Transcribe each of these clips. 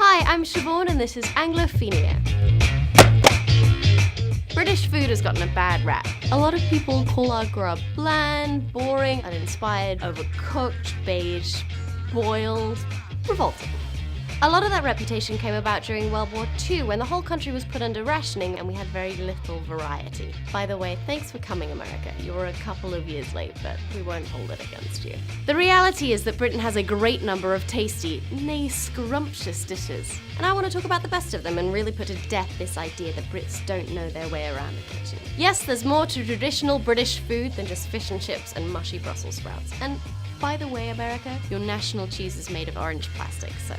Hi, I'm Siobhan and this is Anglophenia. British food has gotten a bad rap. A lot of people call our grub bland, boring, uninspired, overcooked, beige, boiled, revolting. A lot of that reputation came about during World War II when the whole country was put under rationing and we had very little variety. By the way, thanks for coming, America. You were a couple of years late, but we won't hold it against you. The reality is that Britain has a great number of tasty, nay scrumptious dishes. And I want to talk about the best of them and really put to death this idea that Brits don't know their way around the kitchen. Yes, there's more to traditional British food than just fish and chips and mushy Brussels sprouts. And by the way, America, your national cheese is made of orange plastic, so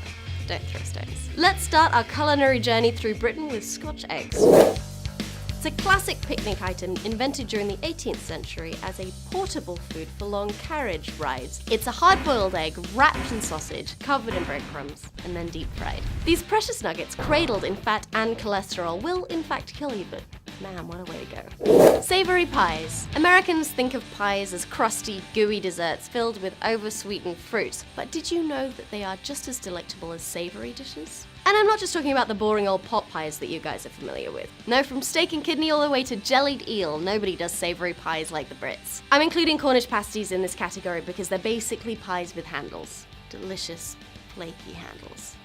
don't throw stones. Let's start our culinary journey through Britain with Scotch eggs. It's a classic picnic item invented during the 18th century as a portable food for long carriage rides. It's a hard-boiled egg wrapped in sausage, covered in breadcrumbs, and then deep-fried. These precious nuggets, cradled in fat and cholesterol, will in fact kill you, but man, what a way to go. Savory pies. Americans think of pies as crusty, gooey desserts filled with over-sweetened fruit. But did you know that they are just as delectable as savory dishes? And I'm not just talking about the boring old pot pies that you guys are familiar with. No, from steak and kidney all the way to jellied eel, nobody does savory pies like the Brits. I'm including Cornish pasties in this category because they're basically pies with handles. Delicious, flaky handles.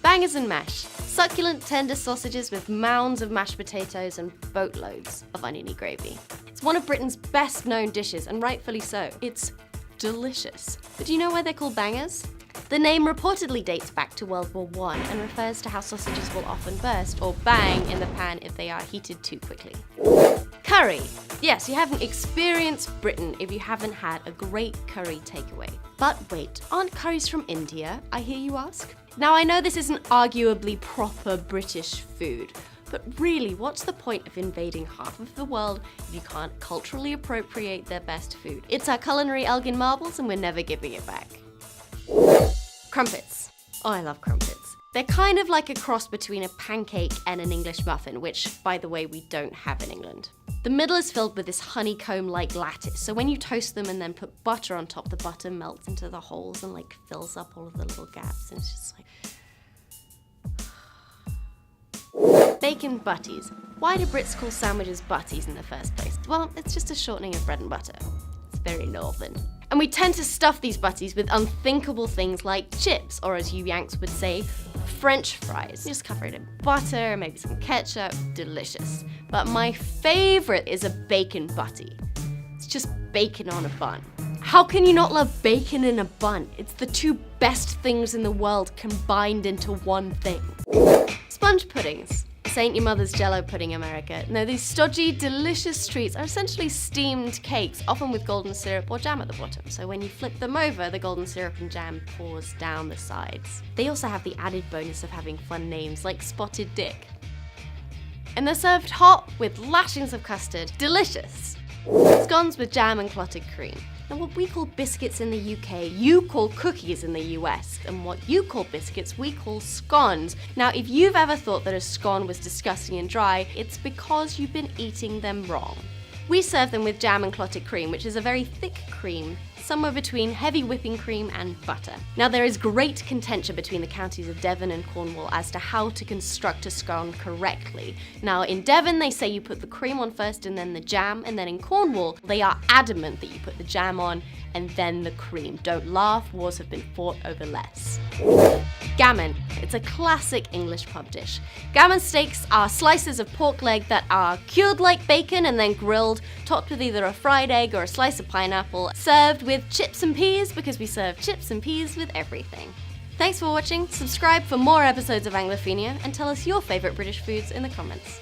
Bangers and mash. Succulent, tender sausages with mounds of mashed potatoes and boatloads of oniony gravy. It's one of Britain's best known dishes, and rightfully so. It's delicious. But do you know why they're called bangers? The name reportedly dates back to World War I and refers to how sausages will often burst or bang in the pan if they are heated too quickly. Curry. Yes, you haven't experienced Britain if you haven't had a great curry takeaway. But wait, aren't curries from India, I hear you ask? Now I know this isn't arguably proper British food, but really, what's the point of invading half of the world if you can't culturally appropriate their best food? It's our culinary Elgin marbles and we're never giving it back. Crumpets. Oh, I love crumpets. They're kind of like a cross between a pancake and an English muffin, which, by the way, we don't have in England. The middle is filled with this honeycomb-like lattice, so when you toast them and then put butter on top, the butter melts into the holes and like fills up all of the little gaps, and it's just like... Bacon butties. Why do Brits call sandwiches butties in the first place? Well, it's just a shortening of bread and butter. It's very northern. And we tend to stuff these butties with unthinkable things like chips, or as you Yanks would say, French fries. Just cover it in butter, maybe some ketchup, delicious. But my favorite is a bacon butty. It's just bacon on a bun. How can you not love bacon in a bun? It's the two best things in the world combined into one thing. Sponge puddings. This ain't your mother's Jell-O pudding, America. No, these stodgy, delicious treats are essentially steamed cakes, often with golden syrup or jam at the bottom. So when you flip them over, the golden syrup and jam pours down the sides. They also have the added bonus of having fun names like Spotted Dick. And they're served hot with lashings of custard. Delicious! Scones with jam and clotted cream. Now what we call biscuits in the UK, you call cookies in the US. And what you call biscuits, we call scones. Now if you've ever thought that a scone was disgusting and dry, it's because you've been eating them wrong. We serve them with jam and clotted cream, which is a very thick cream, somewhere between heavy whipping cream and butter. Now there is great contention between the counties of Devon and Cornwall as to how to construct a scone correctly. Now in Devon they say you put the cream on first and then the jam, and then in Cornwall they are adamant that you put the jam on and then the cream. Don't laugh, wars have been fought over less. Gammon. It's a classic English pub dish. Gammon steaks are slices of pork leg that are cured like bacon and then grilled, topped with either a fried egg or a slice of pineapple, served with chips and peas because we serve chips and peas with everything. Thanks for watching, subscribe for more episodes of Anglophenia, and tell us your favourite British foods in the comments.